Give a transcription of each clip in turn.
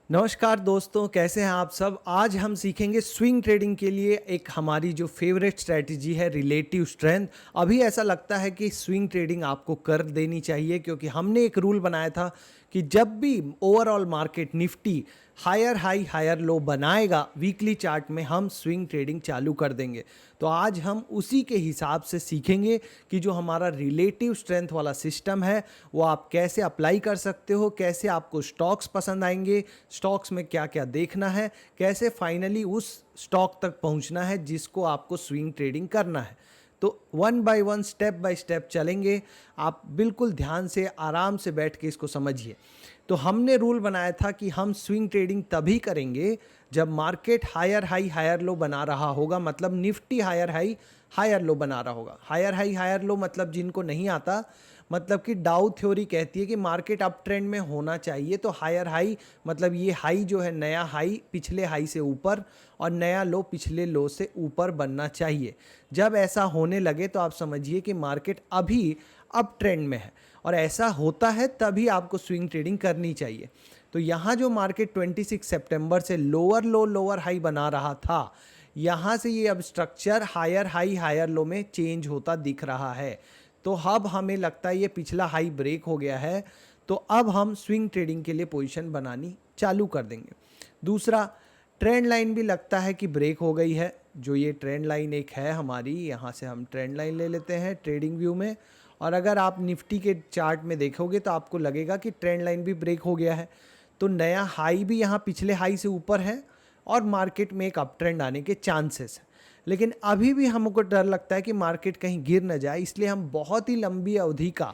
नमस्कार दोस्तों, कैसे हैं आप सब। आज हम सीखेंगे स्विंग ट्रेडिंग के लिए एक हमारी जो फेवरेट स्ट्रैटेजी है, रिलेटिव स्ट्रेंथ। अभी ऐसा लगता है कि स्विंग ट्रेडिंग आपको कर देनी चाहिए, क्योंकि हमने एक रूल बनाया था कि जब भी overall market Nifty higher high higher low बनाएगा वीकली चार्ट में, हम स्विंग ट्रेडिंग चालू कर देंगे। तो आज हम उसी के हिसाब से सीखेंगे कि जो हमारा रिलेटिव स्ट्रेंथ वाला सिस्टम है वो आप कैसे अप्लाई कर सकते हो, कैसे आपको स्टॉक्स पसंद आएंगे, स्टॉक्स में क्या क्या देखना है, कैसे फाइनली उस स्टॉक तक पहुंचना है जिसको आपको स्विंग ट्रेडिंग करना है। तो one by one, step by step चलेंगे। आप बिल्कुल ध्यान से आराम से बैठ के इसको समझिए। तो हमने रूल बनाया था कि हम स्विंग ट्रेडिंग तभी करेंगे जब market higher high higher low बना रहा होगा, मतलब Nifty higher high higher low बना रहा होगा। हायर हाई हायर लो मतलब जिनको नहीं आता, मतलब कि डाउ थ्योरी कहती है कि मार्केट अप ट्रेंड में होना चाहिए। तो हायर हाई मतलब ये हाई जो है, नया हाई पिछले हाई से ऊपर और नया लो पिछले लो से ऊपर बनना चाहिए। जब ऐसा होने लगे तो आप समझिए कि मार्केट अभी अप ट्रेंड में है, और ऐसा होता है तभी आपको स्विंग ट्रेडिंग करनी चाहिए। तो यहाँ जो मार्केट 26 सितंबर से लोअर लो लोअर हाई बना रहा था, यहाँ से ये अब structure higher high higher low में चेंज होता दिख रहा है। तो अब हमें लगता है ये पिछला हाई ब्रेक हो गया है, तो अब हम स्विंग ट्रेडिंग के लिए पोजीशन बनानी चालू कर देंगे। दूसरा, ट्रेंड लाइन भी लगता है कि ब्रेक हो गई है। जो ये ट्रेंड लाइन एक है हमारी, यहाँ से हम ट्रेंड लाइन ले लेते हैं ट्रेडिंग व्यू में, और अगर आप निफ्टी के चार्ट में देखोगे तो आपको लगेगा कि ट्रेंड लाइन भी ब्रेक हो गया है। तो नया हाई भी यहाँ पिछले हाई से ऊपर है और मार्केट में एक अप ट्रेंड आने के चांसेस है। लेकिन अभी भी हमको डर लगता है कि मार्केट कहीं गिर न जाए, इसलिए हम बहुत ही लंबी अवधि का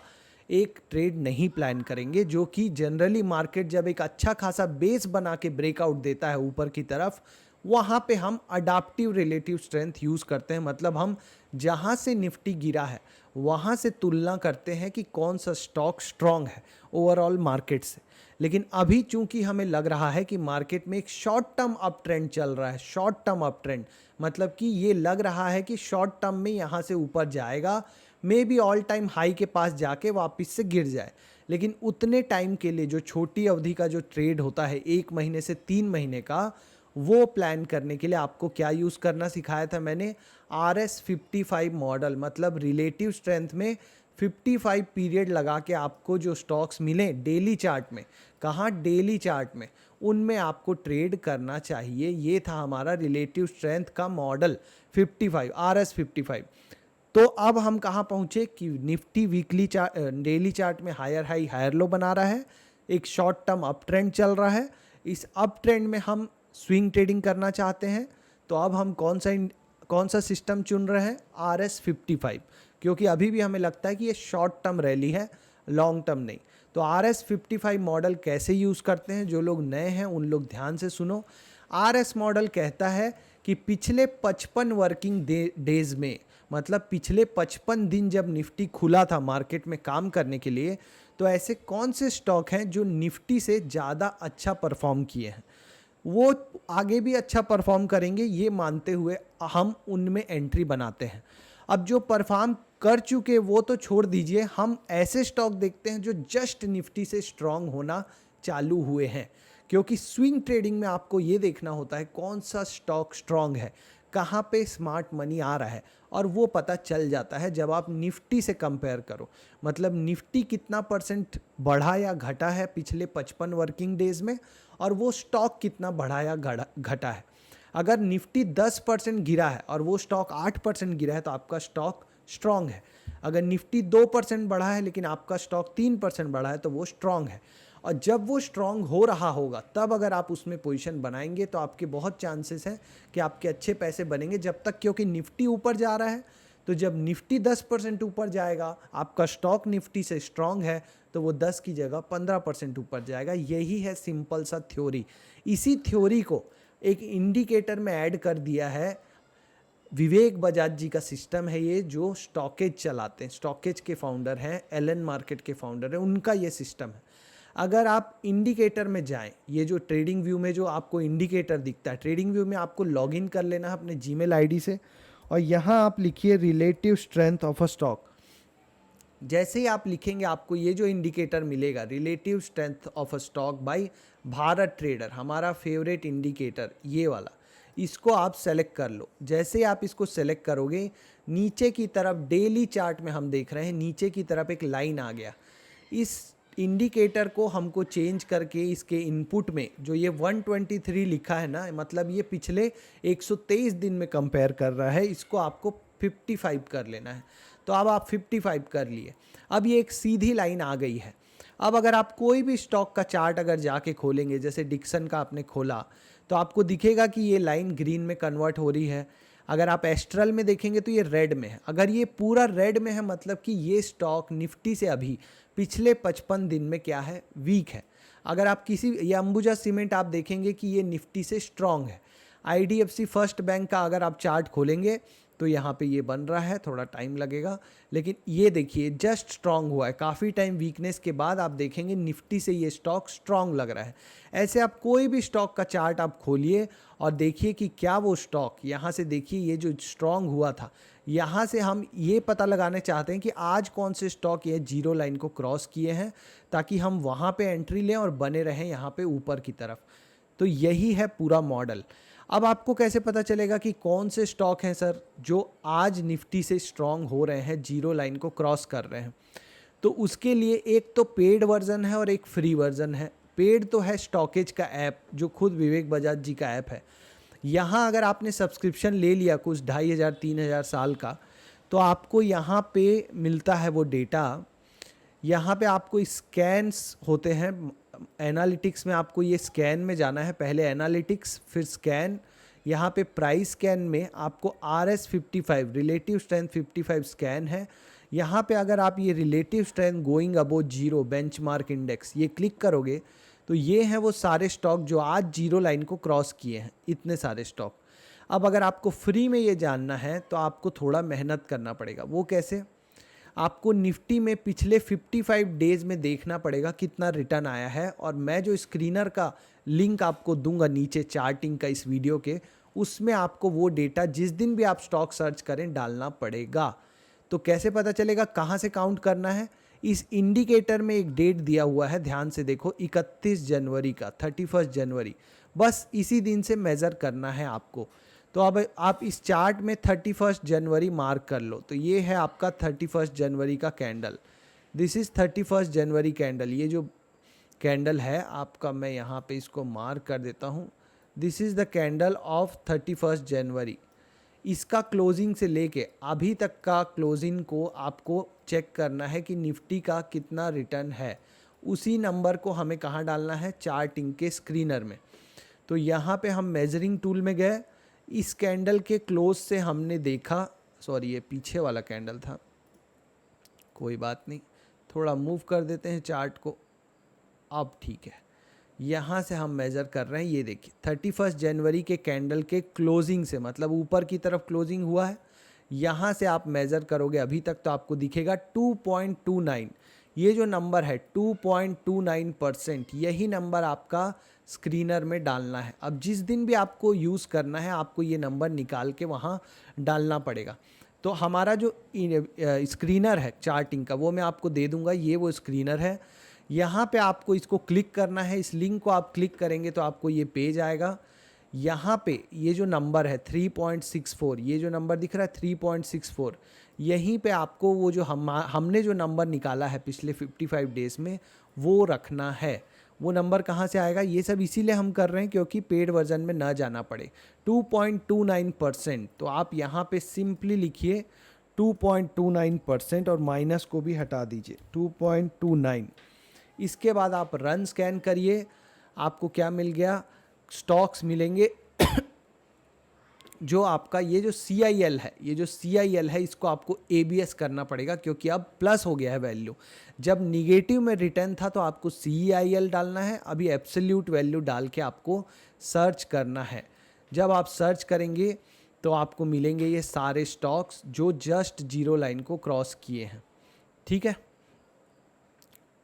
एक ट्रेड नहीं प्लान करेंगे। जो कि जनरली मार्केट जब एक अच्छा खासा बेस बना के ब्रेकआउट देता है ऊपर की तरफ, वहाँ पे हम अडाप्टिव रिलेटिव स्ट्रेंथ यूज़ करते हैं। मतलब हम जहाँ से निफ्टी गिरा है वहाँ से तुलना करते हैं कि कौन सा स्टॉक स्ट्रांग है ओवरऑल मार्केट से। लेकिन अभी चूंकि हमें लग रहा है कि मार्केट में एक शॉर्ट टर्म अप ट्रेंड चल रहा है, शॉर्ट टर्म अप ट्रेंड मतलब कि ये लग रहा है कि शॉर्ट टर्म में यहाँ से ऊपर जाएगा, may be all time high के पास जाके वापस से गिर जाए। लेकिन उतने टाइम के लिए जो छोटी अवधि का जो ट्रेड होता है, 1 महीने से 3 महीने का, वो प्लान करने के लिए आपको क्या यूज़ करना सिखाया था मैंने, RS55 मॉडल। मतलब रिलेटिव स्ट्रेंथ में 55 पीरियड लगा के आपको जो स्टॉक्स मिले डेली चार्ट में, कहाँ डेली चार्ट में, उनमें आपको ट्रेड करना चाहिए। ये था हमारा रिलेटिव स्ट्रेंथ का मॉडल 55, RS55। तो अब हम कहाँ पहुँचे कि निफ्टी वीकली डेली चार्ट में हायर हाई हायर लो बना रहा है, एक शॉर्ट टर्म अप ट्रेंड चल रहा है। इस अप ट्रेंड में हम स्विंग ट्रेडिंग करना चाहते हैं। तो अब हम कौन सा सिस्टम चुन रहे हैं, RS55, क्योंकि अभी भी हमें लगता है कि ये शॉर्ट टर्म रैली है, लॉन्ग टर्म नहीं। तो RS55 मॉडल कैसे यूज़ करते हैं, जो लोग नए हैं उन लोग ध्यान से सुनो। RS मॉडल कहता है कि पिछले 55 वर्किंग डेज में, मतलब पिछले 55 दिन जब निफ्टी खुला था मार्केट में काम करने के लिए, तो ऐसे कौन से स्टॉक हैं जो निफ्टी से ज़्यादा अच्छा परफॉर्म किए हैं, वो आगे भी अच्छा परफॉर्म करेंगे, ये मानते हुए हम उनमें एंट्री बनाते हैं। अब जो परफॉर्म कर चुके वो तो छोड़ दीजिए, हम ऐसे स्टॉक देखते हैं जो जस्ट निफ्टी से स्ट्रांग होना चालू हुए हैं। क्योंकि स्विंग ट्रेडिंग में आपको ये देखना होता है कौन सा स्टॉक स्ट्रांग है, कहाँ पे स्मार्ट मनी आ रहा है, और वो पता चल जाता है जब आप निफ्टी से कंपेयर करो। मतलब निफ्टी कितना परसेंट बढ़ा या घटा है पिछले 55 वर्किंग डेज में, और वो स्टॉक कितना बढ़ा या घटा है। अगर निफ्टी 10% गिरा है और वो स्टॉक 8% गिरा है तो आपका स्टॉक स्ट्रांग है। अगर निफ्टी 2% बढ़ा है लेकिन आपका स्टॉक 3% बढ़ा है तो वो स्ट्रांग है। और जब वो स्ट्रांग हो रहा होगा तब अगर आप उसमें पोजीशन बनाएंगे तो आपके बहुत चांसेस हैं कि आपके अच्छे पैसे बनेंगे। जब तक, क्योंकि निफ्टी ऊपर जा रहा है, तो जब निफ्टी 10% ऊपर जाएगा, आपका स्टॉक निफ्टी से स्ट्रांग है, तो वो 10 की जगह 15% ऊपर जाएगा। यही है सिंपल सा थ्योरी। इसी थ्योरी को एक इंडिकेटर में ऐड कर दिया है विवेक बजाज जी का सिस्टम है ये, जो स्टॉकेज चलाते हैं, स्टॉकेज के फाउंडर हैं, एलन मार्केट के फाउंडर हैं, उनका ये सिस्टम है। अगर आप इंडिकेटर में जाएं, ये जो ट्रेडिंग व्यू में जो आपको इंडिकेटर दिखता है, ट्रेडिंग व्यू में आपको लॉगिन कर लेना है अपने जीमेल आईडी से, और यहाँ आप लिखिए relative strength of a stock. जैसे ही आप लिखेंगे आपको ये जो इंडिकेटर मिलेगा, relative strength of a stock by Bharat trader हमारा फेवरेट इंडिकेटर ये वाला, इसको आप सेलेक्ट कर लो। जैसे ही आप इसको सेलेक्ट करोगे, नीचे की तरफ डेली चार्ट में हम देख रहे हैं नीचे की तरफ एक लाइन आ गया। इस इंडिकेटर को हमको चेंज करके इसके इनपुट में जो ये 123 लिखा है ना, मतलब ये पिछले 123 दिन में कंपेयर कर रहा है, इसको आपको 55 कर लेना है। तो अब आप 55 कर लिए। अब ये एक सीधी लाइन आ गई है। अब अगर आप कोई भी स्टॉक का चार्ट अगर जाके खोलेंगे, जैसे डिक्सन का आपने खोला, तो आपको दिखेगा कि ये लाइन ग्रीन में कन्वर्ट हो रही है। अगर आप एस्ट्रल में देखेंगे तो ये रेड में है। अगर ये पूरा रेड में है मतलब कि ये स्टॉक निफ्टी से अभी पिछले 55 दिन में क्या है, वीक है। अगर आप किसी, ये अंबुजा सीमेंट आप देखेंगे कि ये निफ्टी से स्ट्रांग है। आईडीएफसी फर्स्ट बैंक का अगर आप चार्ट खोलेंगे तो यहाँ पे ये बन रहा है, थोड़ा टाइम लगेगा, लेकिन ये देखिए जस्ट स्ट्रांग हुआ है। काफ़ी टाइम वीकनेस के बाद आप देखेंगे निफ्टी से ये स्टॉक स्ट्रांग लग रहा है। ऐसे आप कोई भी स्टॉक का चार्ट आप खोलिए और देखिए कि क्या वो स्टॉक, यहाँ से देखिए ये जो स्ट्रांग हुआ था, यहाँ से हम ये पता लगाने चाहते हैं कि आज कौन से स्टॉक ये जीरो लाइन को क्रॉस किए हैं, ताकि हम वहाँ पे एंट्री लें और बने रहें यहाँ पे ऊपर की तरफ। तो यही है पूरा मॉडल। अब आपको कैसे पता चलेगा कि कौन से स्टॉक हैं सर जो आज निफ्टी से स्ट्रांग हो रहे हैं, जीरो लाइन को क्रॉस कर रहे हैं? तो उसके लिए एक तो पेड वर्जन है और एक फ्री वर्जन है। पेड तो है स्टॉकेज का ऐप, जो खुद विवेक बजाज जी का ऐप है। यहाँ अगर आपने सब्सक्रिप्शन ले लिया कुछ 2500 3000 साल का, तो आपको यहाँ पे मिलता है वो डेटा। यहाँ पे आपको स्कैन्स होते हैं, एनालिटिक्स में आपको ये स्कैन में जाना है, पहले एनालिटिक्स फिर स्कैन। यहाँ पे प्राइस स्कैन में आपको RS55 रिलेटिव स्ट्रेंथ 55 स्कैन है। यहाँ पे अगर आप ये रिलेटिव स्ट्रेंथ गोइंग अबो जीरो बेंचमार्क इंडेक्स ये क्लिक करोगे, तो ये हैं वो सारे स्टॉक जो आज जीरो लाइन को क्रॉस किए हैं, इतने सारे स्टॉक। अब अगर आपको फ्री में ये जानना है तो आपको थोड़ा मेहनत करना पड़ेगा। वो कैसे? आपको निफ्टी में पिछले 55 डेज में देखना पड़ेगा कितना रिटर्न आया है, और मैं जो स्क्रीनर का लिंक आपको दूंगा नीचे चार्टिंग का इस वीडियो के, उसमें आपको वो डेटा जिस दिन भी आप स्टॉक सर्च करें डालना पड़ेगा। तो कैसे पता चलेगा, कहाँ से काउंट करना है? इस इंडिकेटर में एक डेट दिया हुआ है, ध्यान से देखो, 31 जनवरी का, 31 जनवरी, बस इसी दिन से मेज़र करना है आपको। तो अब आप इस चार्ट में 31 जनवरी मार्क कर लो। तो ये है आपका 31 जनवरी का candle. This is 31 January candle. ये जो कैंडल है आपका, मैं यहाँ पे इसको मार्क कर देता हूँ। This is the candle of 31 जनवरी। इसका क्लोजिंग से लेके अभी तक का क्लोजिंग को आपको चेक करना है कि निफ्टी का कितना रिटर्न है। उसी नंबर को हमें कहाँ डालना है? चार्टिंग के स्क्रीनर में। तो यहाँ पे हम मेजरिंग टूल में गए, इस कैंडल के क्लोज से हमने देखा, सॉरी ये पीछे वाला कैंडल था, कोई बात नहीं, थोड़ा मूव कर देते हैं चार्ट को, अब ठीक है। यहाँ से हम मेज़र कर रहे हैं, ये देखिए 31 जनवरी के कैंडल के क्लोजिंग से, मतलब ऊपर की तरफ क्लोजिंग हुआ है, यहाँ से आप मेज़र करोगे अभी तक तो आपको दिखेगा 2.29। ये जो नंबर है 2.29%, यही नंबर आपका स्क्रीनर में डालना है। अब जिस दिन भी आपको यूज़ करना है आपको ये नंबर निकाल के वहाँ डालना पड़ेगा। तो हमारा जो स्क्रीनर है चार्टिंग का, वो मैं आपको दे दूँगा, ये वो स्क्रीनर है। यहाँ पे आपको इसको क्लिक करना है, इस लिंक को आप क्लिक करेंगे तो आपको ये पेज आएगा। यहाँ पे ये जो नंबर है 3.64, ये जो नंबर दिख रहा है 3.64, यहीं पे आपको वो जो हमने जो नंबर निकाला है पिछले 55 डेज़ में वो रखना है। वो नंबर कहाँ से आएगा? ये सब इसीलिए हम कर रहे हैं क्योंकि पेड वर्जन में ना जाना पड़े। 2.29%, तो आप यहाँ पे सिंपली लिखिए 2.29% और माइनस को भी हटा दीजिए 2.29। इसके बाद आप रन स्कैन करिए, आपको क्या मिल गया? स्टॉक्स मिलेंगे जो आपका ये जो CIL है, ये जो CIL है इसको आपको ABS करना पड़ेगा क्योंकि अब प्लस हो गया है वैल्यू। जब निगेटिव में रिटर्न था तो आपको CIL डालना है, अभी एब्सोल्यूट वैल्यू डाल के आपको सर्च करना है। जब आप सर्च करेंगे तो आपको मिलेंगे ये सारे स्टॉक्स जो जस्ट जीरो लाइन को क्रॉस किए हैं, ठीक है।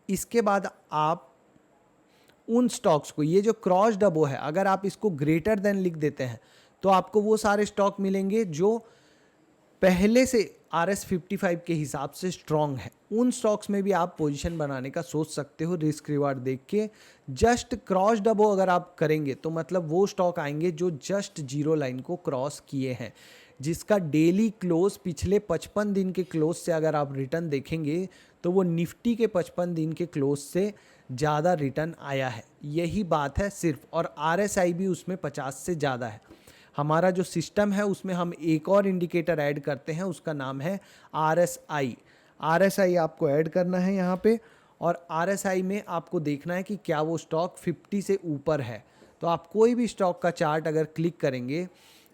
इसके बाद आप उन स्टॉक्स को, ये जो क्रॉस्ड अबो है, अगर आप इसको ग्रेटर देन लिख देते हैं तो आपको वो सारे स्टॉक मिलेंगे जो पहले से RS 55 के हिसाब से स्ट्रॉन्ग है, उन स्टॉक्स में भी आप पोजीशन बनाने का सोच सकते हो रिस्क रिवार्ड देख के। जस्ट क्रॉस डबो अगर आप करेंगे तो मतलब वो स्टॉक आएंगे जो जस्ट जीरो लाइन को क्रॉस किए हैं, जिसका डेली क्लोज पिछले 55 दिन के क्लोज से अगर आप रिटर्न देखेंगे तो वो निफ्टी के 55 दिन के क्लोज से ज़्यादा रिटर्न आया है। यही बात है सिर्फ, और RSI भी उसमें 50 से ज़्यादा है। हमारा जो सिस्टम है उसमें हम एक और इंडिकेटर ऐड करते हैं, उसका नाम है RSI। RSI आपको ऐड करना है यहाँ पे, और RSI में आपको देखना है कि क्या वो स्टॉक 50 से ऊपर है। तो आप कोई भी स्टॉक का चार्ट अगर क्लिक करेंगे,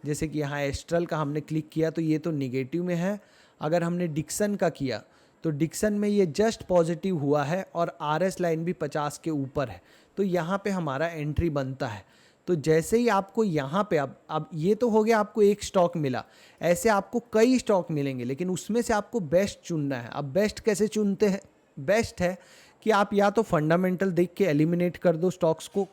जैसे कि यहाँ एस्ट्रल का हमने क्लिक किया तो ये तो निगेटिव में है। अगर हमने डिक्सन का किया तो डिक्सन में ये जस्ट पॉजिटिव हुआ है और RS लाइन भी 50 के ऊपर है, तो यहाँ पे हमारा एंट्री बनता है। तो जैसे ही आपको यहाँ पे अब ये तो हो गया, आपको एक स्टॉक मिला, ऐसे आपको कई स्टॉक मिलेंगे, लेकिन उसमें से आपको बेस्ट चुनना है। अब बेस्ट कैसे चुनते हैं? बेस्ट है कि आप या तो फंडामेंटल देख के एलिमिनेट कर दो स्टॉक्स को।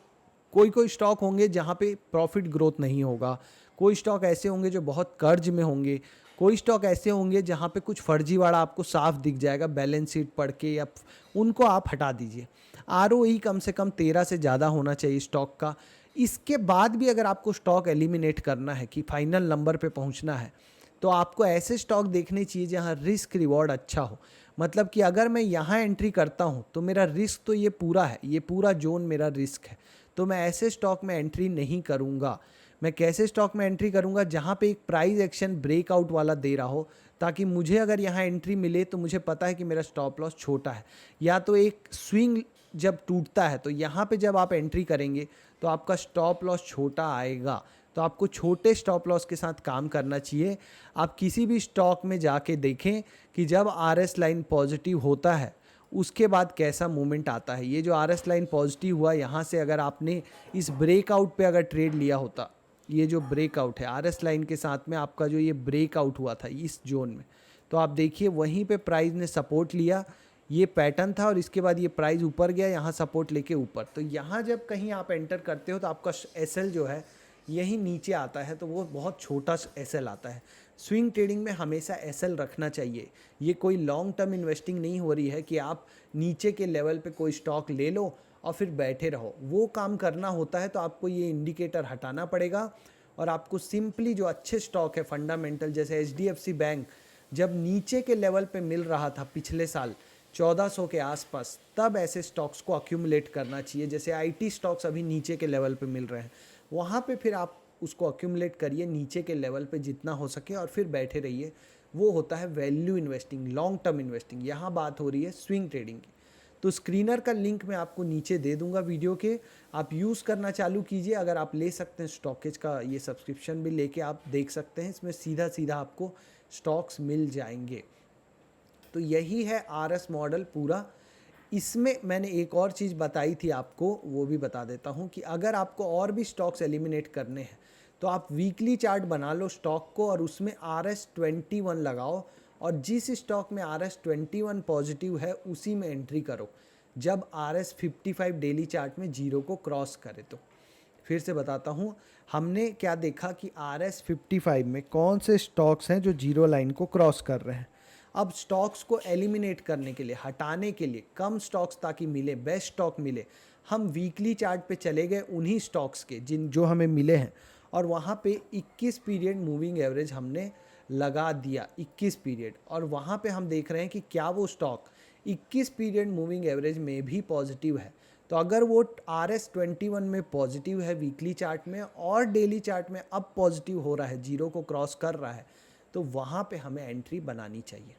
कोई कोई स्टॉक होंगे जहाँ पे प्रॉफिट ग्रोथ नहीं होगा, कोई स्टॉक ऐसे होंगे जो बहुत कर्ज में होंगे, कोई स्टॉक ऐसे होंगे जहाँ पे कुछ फर्जीवाड़ा आपको साफ दिख जाएगा बैलेंस शीट पढ़ के, या उनको आप हटा दीजिए। ROE कम से कम 13 से ज़्यादा होना चाहिए स्टॉक का। इसके बाद भी अगर आपको स्टॉक एलिमिनेट करना है कि फाइनल नंबर पे पहुंचना है, तो आपको ऐसे स्टॉक देखने चाहिए जहां रिस्क रिवॉर्ड अच्छा हो। मतलब कि अगर मैं यहाँ एंट्री करता हूँ तो मेरा रिस्क तो ये पूरा है, ये पूरा जोन मेरा रिस्क है, तो मैं ऐसे स्टॉक में एंट्री नहीं करूँगा। मैं कैसे स्टॉक में एंट्री करूँगा? जहाँ पे एक प्राइस एक्शन ब्रेकआउट वाला दे रहा हो, ताकि मुझे अगर यहाँ एंट्री मिले तो मुझे पता है कि मेरा स्टॉप लॉस छोटा है। या तो एक स्विंग जब टूटता है तो यहाँ पे जब आप एंट्री करेंगे तो आपका स्टॉप लॉस छोटा आएगा, तो आपको छोटे स्टॉप लॉस के साथ काम करना चाहिए। आप किसी भी स्टॉक में जाके देखें कि जब RS लाइन पॉजिटिव होता है उसके बाद कैसा मूवमेंट आता है। ये जो RS लाइन पॉजिटिव हुआ, यहाँ से अगर आपने इस ब्रेकआउट पे अगर ट्रेड लिया होता, ये जो ब्रेकआउट है RS लाइन के साथ में आपका जो ये ब्रेकआउट हुआ था इस जोन में, तो आप देखिए वहीं पे प्राइस ने सपोर्ट लिया, ये पैटर्न था, और इसके बाद ये प्राइस ऊपर गया, यहाँ सपोर्ट लेके ऊपर। तो यहाँ जब कहीं आप एंटर करते हो तो आपका SL जो है यही नीचे आता है, तो वो बहुत छोटा SL आता है। स्विंग ट्रेडिंग में हमेशा SL रखना चाहिए। ये कोई लॉन्ग टर्म इन्वेस्टिंग नहीं हो रही है कि आप नीचे के लेवल पे कोई स्टॉक ले लो और फिर बैठे रहो। वो काम करना होता है तो आपको ये इंडिकेटर हटाना पड़ेगा, और आपको सिंपली जो अच्छे स्टॉक है फंडामेंटल, जैसे HDFC बैंक जब नीचे के लेवल पे मिल रहा था पिछले साल 1400 के आसपास, तब ऐसे स्टॉक्स को अक्यूमुलेट करना चाहिए। जैसे IT स्टॉक्स अभी नीचे के लेवल पे मिल रहे हैं, वहाँ पे फिर आप उसको अक्यूमुलेट करिए नीचे के लेवल पे जितना हो सके, और फिर बैठे रहिए। वो होता है value investing, long term investing. यहाँ बात हो रही है स्विंग ट्रेडिंग की। तो स्क्रीनर का लिंक मैं आपको नीचे दे दूंगा वीडियो के, आप यूज़ करना चालू कीजिए। अगर आप ले सकते हैं स्टॉकेज का ये सब्सक्रिप्शन भी लेके आप देख सकते हैं, इसमें सीधा सीधा आपको स्टॉक्स मिल जाएंगे। तो यही है RS मॉडल पूरा। इसमें मैंने एक और चीज़ बताई थी आपको, वो भी बता देता हूँ कि अगर आपको और भी स्टॉक्स एलिमिनेट करने हैं तो आप वीकली चार्ट बना लो स्टॉक को, और उसमें RS 21 लगाओ, और जिस स्टॉक में RS 21 पॉजिटिव है उसी में एंट्री करो जब RS 55 डेली चार्ट में जीरो को क्रॉस करे। तो फिर से बताता हूँ, हमने क्या देखा कि RS 55 में कौन से स्टॉक्स हैं जो जीरो लाइन को क्रॉस कर रहे हैं। अब स्टॉक्स को एलिमिनेट करने के लिए, हटाने के लिए, कम स्टॉक्स ताकि मिले, बेस्ट स्टॉक मिले, हम वीकली चार्ट पे चले गए उन्हीं स्टॉक्स के जो हमें मिले हैं, और वहाँ पे 21 पीरियड मूविंग एवरेज हमने लगा दिया, 21 पीरियड। और वहाँ पे हम देख रहे हैं कि क्या वो स्टॉक 21 पीरियड मूविंग एवरेज में भी पॉजिटिव है। तो अगर वो RS 21 में पॉजिटिव है वीकली चार्ट में, और डेली चार्ट में अब पॉजिटिव हो रहा है, जीरो को क्रॉस कर रहा है, तो वहाँ पे हमें एंट्री बनानी चाहिए।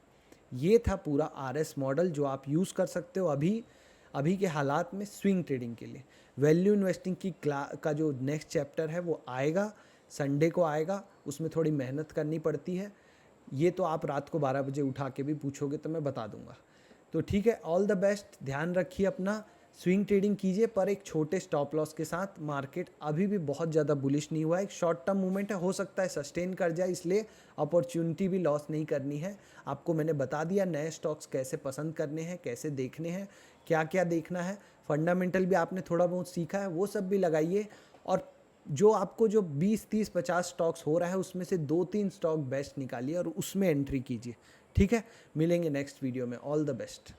ये था पूरा RS मॉडल जो आप यूज़ कर सकते हो अभी के हालात में स्विंग ट्रेडिंग के लिए। वैल्यू इन्वेस्टिंग की का जो नेक्स्ट चैप्टर है वो आएगा, संडे को आएगा, उसमें थोड़ी मेहनत करनी पड़ती है। ये तो आप रात को 12 बजे उठा के भी पूछोगे तो मैं बता दूंगा। तो ठीक है, ऑल द बेस्ट, ध्यान रखिए अपना, स्विंग ट्रेडिंग कीजिए पर एक छोटे स्टॉप लॉस के साथ। मार्केट अभी भी बहुत ज़्यादा बुलिश नहीं हुआ है, एक शॉर्ट टर्म मूवमेंट है, हो सकता है सस्टेन कर जाए, इसलिए अपॉर्चुनिटी भी लॉस नहीं करनी है। आपको मैंने बता दिया नए स्टॉक्स कैसे पसंद करने हैं, कैसे देखने हैं, क्या क्या देखना है। फंडामेंटल भी आपने थोड़ा बहुत सीखा है, वो सब भी लगाइए, और जो आपको जो 20 30 50 स्टॉक्स हो रहा है उसमें से 2 3 स्टॉक बेस्ट निकालिए और उसमें एंट्री कीजिए। ठीक है, मिलेंगे नेक्स्ट वीडियो में। All the best.